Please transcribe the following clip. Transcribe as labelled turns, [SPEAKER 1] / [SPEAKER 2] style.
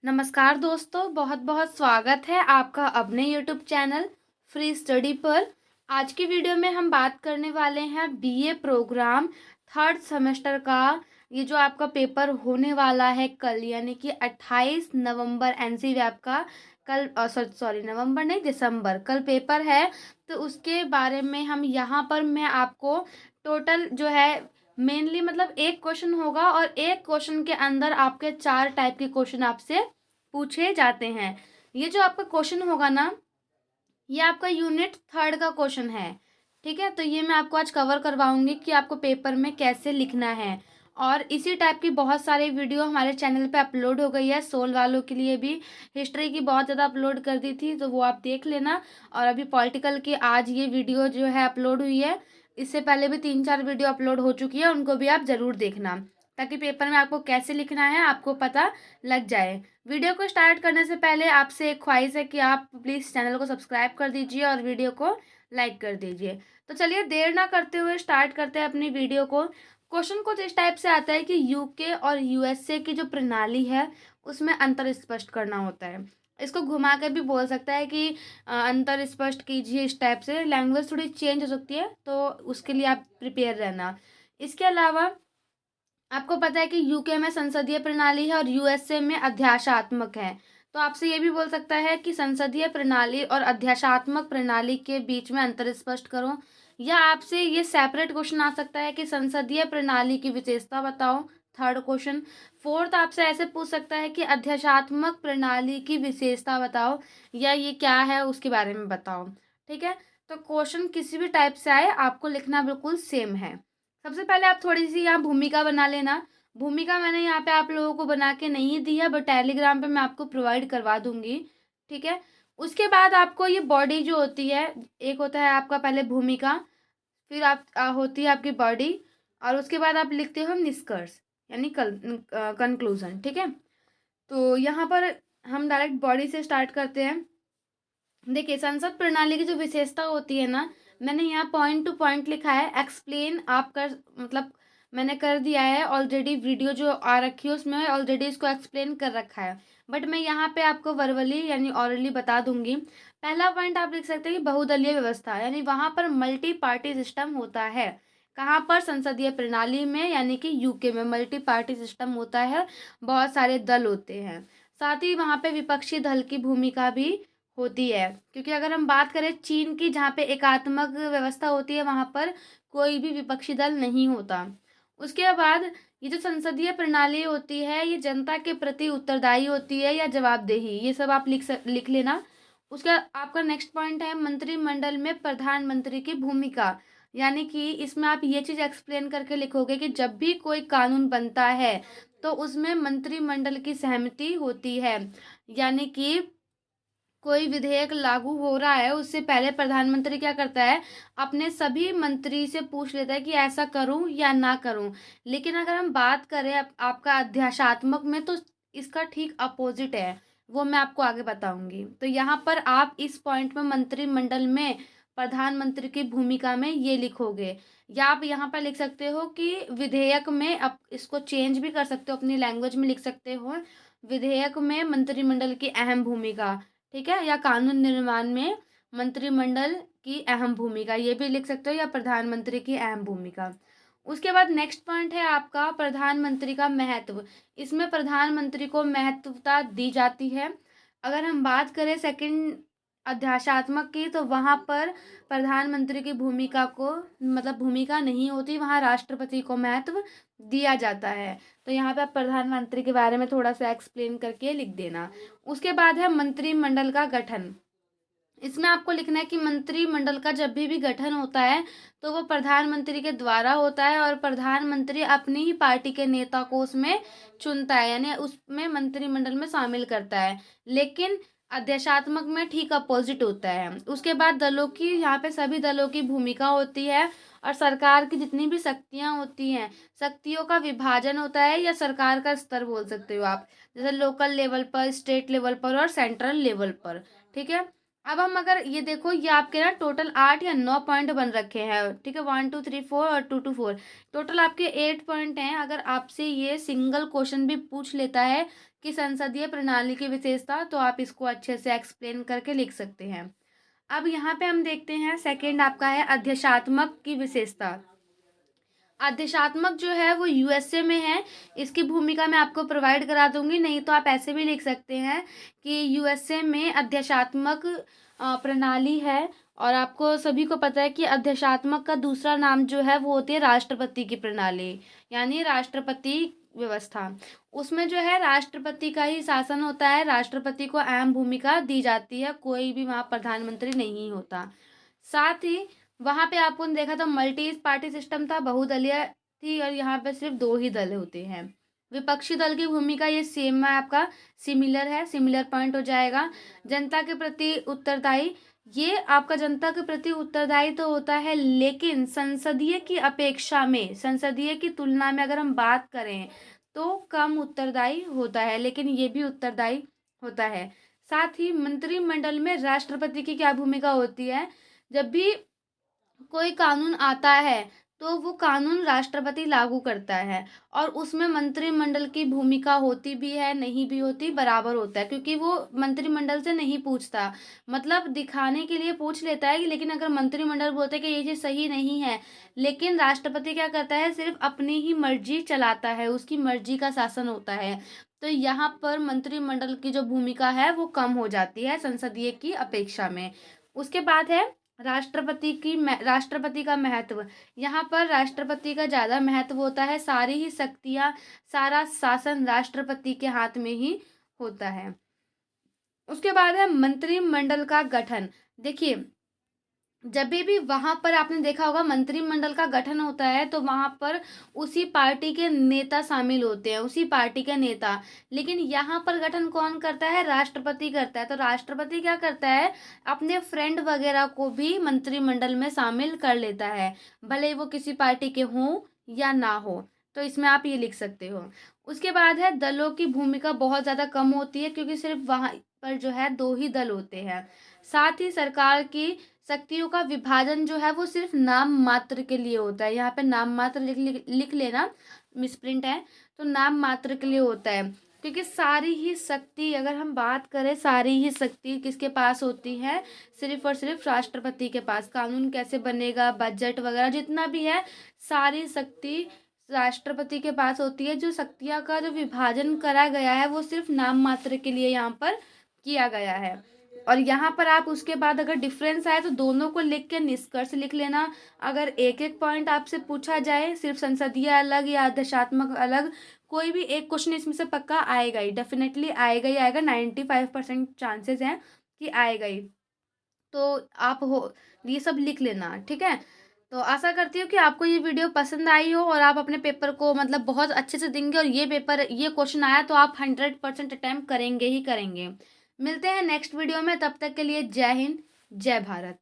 [SPEAKER 1] नमस्कार दोस्तों, बहुत बहुत स्वागत है आपका अपने यूट्यूब चैनल फ्री स्टडी पर। आज की वीडियो में हम बात करने वाले हैं बीए प्रोग्राम थर्ड सेमेस्टर का। ये जो आपका पेपर होने वाला है कल, यानी कि 28 नवंबर एनसीईआरटी का कल, सॉरी नवंबर नहीं दिसंबर, कल पेपर है। तो उसके बारे में हम यहाँ पर मैं आपको टोटल जो है मेनली मतलब एक क्वेश्चन होगा और एक क्वेश्चन के अंदर आपके 4 टाइप के क्वेश्चन आपसे पूछे जाते हैं। ये जो आपका क्वेश्चन होगा ना, ये आपका यूनिट थर्ड का क्वेश्चन है। ठीक है, तो ये मैं आपको आज कवर करवाऊंगी कि आपको पेपर में कैसे लिखना है। और इसी टाइप की बहुत सारी वीडियो हमारे चैनल पे अपलोड हो गई है। सोल वालों के लिए भी हिस्ट्री की बहुत ज़्यादा अपलोड कर दी थी, तो वो आप देख लेना। और अभी पॉलिटिकल की आज ये वीडियो जो है अपलोड हुई है। इससे पहले भी 3-4 वीडियो अपलोड हो चुकी है, उनको भी आप ज़रूर देखना, ताकि पेपर में आपको कैसे लिखना है आपको पता लग जाए। वीडियो को स्टार्ट करने से पहले आपसे एक ख्वाहिश है कि आप प्लीज़ चैनल को सब्सक्राइब कर दीजिए और वीडियो को लाइक कर दीजिए। तो चलिए देर ना करते हुए स्टार्ट करते हैं अपनी वीडियो को। क्वेश्चन कुछ इस टाइप से आता है कि यूके और यूएसए की जो प्रणाली है उसमें अंतर स्पष्ट करना होता है। इसको घुमा के भी बोल सकता है कि अंतर स्पष्ट कीजिए। इस टाइप से लैंग्वेज थोड़ी चेंज हो सकती है, तो उसके लिए आप प्रिपेयर रहना। इसके अलावा आपको पता है कि यूके में संसदीय प्रणाली है और यूएसए में अध्याशात्मक है। तो आपसे ये भी बोल सकता है कि संसदीय प्रणाली और अध्याशात्मक प्रणाली के बीच में अंतर स्पष्ट करो। या आपसे ये सेपरेट क्वेश्चन आ सकता है कि संसदीय प्रणाली की विशेषता बताओ, थर्ड क्वेश्चन। फोर्थ आपसे ऐसे पूछ सकता है कि अध्याशात्मक प्रणाली की विशेषता बताओ, या ये क्या है उसके बारे में बताओ। ठीक है, तो क्वेश्चन किसी भी टाइप से आए आपको लिखना बिल्कुल सेम है। सबसे पहले आप थोड़ी सी यहाँ भूमिका बना लेना। भूमिका मैंने यहाँ पे आप लोगों को बना के नहीं दी है, बट टेलीग्राम पे मैं आपको प्रोवाइड करवा दूंगी। ठीक है, उसके बाद आपको ये बॉडी जो होती है, एक होता है आपका पहले भूमिका, फिर आप होती है आपकी बॉडी, और उसके बाद आप लिखते हो निष्कर्ष यानी कंक्लूजन। ठीक है, तो यहाँ पर हम डायरेक्ट बॉडी से स्टार्ट करते हैं। देखिए, संसद प्रणाली की जो विशेषता होती है ना, मैंने यहाँ पॉइंट टू पॉइंट लिखा है। एक्सप्लेन आप कर मतलब मैंने कर दिया है ऑलरेडी, वीडियो जो आ रखी है उसमें ऑलरेडी इसको एक्सप्लेन कर रखा है, बट मैं यहाँ पे आपको वर्बली यानी ऑरली बता दूंगी। पहला पॉइंट आप लिख सकते हैं कि बहुदलीय व्यवस्था, यानी वहाँ पर मल्टी पार्टी सिस्टम होता है। कहाँ पर? संसदीय प्रणाली में, यानी कि यूके में मल्टी पार्टी सिस्टम होता है, बहुत सारे दल होते हैं। साथ ही वहाँ पे विपक्षी दल की भूमिका भी होती है, क्योंकि अगर हम बात करें चीन की, जहाँ पे एकात्मक व्यवस्था होती है, वहाँ पर कोई भी विपक्षी दल नहीं होता। उसके बाद ये जो संसदीय प्रणाली होती है, ये जनता के प्रति उत्तरदायी होती है या जवाबदेही, ये सब आप लिख लेना। उसका आपका नेक्स्ट पॉइंट है मंत्रिमंडल में प्रधानमंत्री की भूमिका, यानी कि इसमें आप ये चीज़ एक्सप्लेन करके लिखोगे कि जब भी कोई कानून बनता है तो उसमें मंत्रिमंडल की सहमति होती है। यानी कि कोई विधेयक लागू हो रहा है उससे पहले प्रधानमंत्री क्या करता है, अपने सभी मंत्री से पूछ लेता है कि ऐसा करूं या ना करूं। लेकिन अगर हम बात करें आपका अध्याशात्मक में, तो इसका ठीक अपोजिट है, वो मैं आपको आगे बताऊंगी। तो यहाँ पर आप इस पॉइंट में मंत्रिमंडल में प्रधानमंत्री की भूमिका में ये लिखोगे। या आप यहाँ पर लिख सकते हो कि विधेयक में, आप इसको चेंज भी कर सकते हो, अपनी लैंग्वेज में लिख सकते हो, विधेयक में मंत्रिमंडल की अहम भूमिका। ठीक है, या कानून निर्माण में मंत्रिमंडल की अहम भूमिका, ये भी लिख सकते हो, या प्रधानमंत्री की अहम भूमिका। उसके बाद नेक्स्ट पॉइंट है आपका प्रधानमंत्री का महत्व। इसमें प्रधानमंत्री को महत्वता दी जाती है। अगर हम बात करें सेकंड अध्याशात्मक की, तो वहाँ पर प्रधानमंत्री की भूमिका को मतलब भूमिका नहीं होती, वहाँ राष्ट्रपति को महत्व दिया जाता है। तो यहाँ पे आप प्रधानमंत्री के बारे में थोड़ा सा एक्सप्लेन करके लिख देना। उसके बाद है मंत्रिमंडल का गठन। इसमें आपको लिखना है कि मंत्रिमंडल का जब भी गठन होता है तो वो प्रधानमंत्री के द्वारा होता है, और प्रधानमंत्री अपनी ही पार्टी के नेता को उसमें चुनता है, यानी उसमें मंत्रिमंडल में शामिल करता है। लेकिन अध्याशात्मक में ठीक अपोजिट होता है। उसके बाद दलों की, यहाँ पे सभी दलों की भूमिका होती है, और सरकार की जितनी भी शक्तियाँ होती हैं, शक्तियों का विभाजन होता है, या सरकार का स्तर बोल सकते हो आप, जैसे लोकल लेवल पर, स्टेट लेवल पर और सेंट्रल लेवल पर। ठीक है, अब हम अगर ये देखो, ये आपके ना टोटल 8 या 9 पॉइंट बन रखे हैं। ठीक है, 1 2 3 4 और 2 2 4, टोटल आपके 8 पॉइंट हैं। अगर आपसे ये सिंगल क्वेश्चन भी पूछ लेता है कि संसदीय प्रणाली की विशेषता, तो आप इसको अच्छे से एक्सप्लेन करके लिख सकते हैं। अब यहाँ पे हम देखते हैं सेकंड आपका है अध्यक्षात्मक की विशेषता। अध्यक्षात्मक जो है वो यूएसए में है। इसकी भूमिका मैं आपको प्रोवाइड करा दूंगी, नहीं तो आप ऐसे भी लिख सकते हैं कि यूएसए में अध्यक्षात्मक प्रणाली है। और आपको सभी को पता है कि अध्यक्षात्मक का दूसरा नाम जो है वो होती है राष्ट्रपति की प्रणाली, यानी राष्ट्रपति व्यवस्था। उसमें जो है राष्ट्रपति का ही शासन होता है, राष्ट्रपति को अहम भूमिका दी जाती है, कोई भी वहाँ प्रधानमंत्री नहीं होता। साथ ही वहां पे आपको देखा था मल्टी पार्टी सिस्टम था, बहुदलीय थी, और यहाँ पे सिर्फ 2 ही दल होते हैं। विपक्षी दल की भूमिका ये सेम है, आपका सिमिलर है, सिमिलर पॉइंट हो जाएगा। जनता के प्रति उत्तरदायी, ये आपका जनता के प्रति उत्तरदायी तो होता है, लेकिन संसदीय की अपेक्षा में, संसदीय की तुलना में अगर हम बात करें तो कम उत्तरदायी होता है, लेकिन ये भी उत्तरदायी होता है। साथ ही मंत्रिमंडल में राष्ट्रपति की क्या भूमिका होती है, जब भी कोई कानून आता है तो वो कानून राष्ट्रपति लागू करता है, और उसमें मंत्रिमंडल की भूमिका होती भी है, नहीं भी होती, बराबर होता है, क्योंकि वो मंत्रिमंडल से नहीं पूछता, मतलब दिखाने के लिए पूछ लेता है, लेकिन अगर मंत्रिमंडल बोलते हैं कि ये चीज़ सही नहीं है, लेकिन राष्ट्रपति क्या करता है, सिर्फ अपनी ही मर्जी चलाता है, उसकी मर्जी का शासन होता है। तो यहाँ पर मंत्रिमंडल की जो भूमिका है वो कम हो जाती है संसदीय की अपेक्षा में। उसके बाद है राष्ट्रपति का महत्व। यहाँ पर राष्ट्रपति का ज़्यादा महत्व होता है, सारी ही शक्तियाँ, सारा शासन राष्ट्रपति के हाथ में ही होता है। उसके बाद है मंत्रिमंडल का गठन। देखिए, जब भी वहां पर आपने देखा होगा मंत्रिमंडल का गठन होता है तो वहां पर उसी पार्टी के नेता शामिल होते हैं, उसी पार्टी के नेता। लेकिन यहाँ पर गठन कौन करता है, राष्ट्रपति करता है। तो राष्ट्रपति क्या करता है, अपने फ्रेंड वगैरह को भी मंत्रिमंडल में शामिल कर लेता है, भले वो किसी पार्टी के हों या ना हो। तो इसमें आप ये लिख सकते हो। उसके बाद है दलों की भूमिका बहुत ज़्यादा कम होती है, क्योंकि सिर्फ वहाँ पर जो है 2 ही दल होते हैं। साथ ही सरकार की शक्तियों का विभाजन जो है वो सिर्फ नाम मात्र के लिए होता है। यहाँ पे नाम मात्र लिख लेना, मिसप्रिंट है, तो नाम मात्र के लिए होता है, क्योंकि सारी ही शक्ति, अगर हम बात करें, सारी ही शक्ति किसके पास होती है, सिर्फ और सिर्फ राष्ट्रपति के पास। कानून कैसे बनेगा, बजट वगैरह जितना भी है, सारी शक्ति राष्ट्रपति के पास होती है। जो शक्तियाँ का जो विभाजन करा गया है वो सिर्फ नाम मात्र के लिए यहाँ पर किया गया है। और यहाँ पर आप उसके बाद अगर डिफरेंस आए तो दोनों को लिख के निष्कर्ष लिख लेना। अगर एक एक पॉइंट आपसे पूछा जाए, सिर्फ संसदीय अलग या आदेशात्मक अलग, कोई भी एक क्वेश्चन इसमें से पक्का आएगा ही, डेफिनेटली आएगा ही आएगा, 95% चांसेस हैं कि आएगा ही। तो आप हो ये सब लिख लेना, ठीक है। तो आशा करती हूँ कि आपको ये वीडियो पसंद आई हो और आप अपने पेपर को मतलब बहुत अच्छे से देंगे, और ये क्वेश्चन आया तो आप 100% अटैम्प्ट करेंगे ही करेंगे। मिलते हैं नेक्स्ट वीडियो में, तब तक के लिए जय हिंद, जय भारत।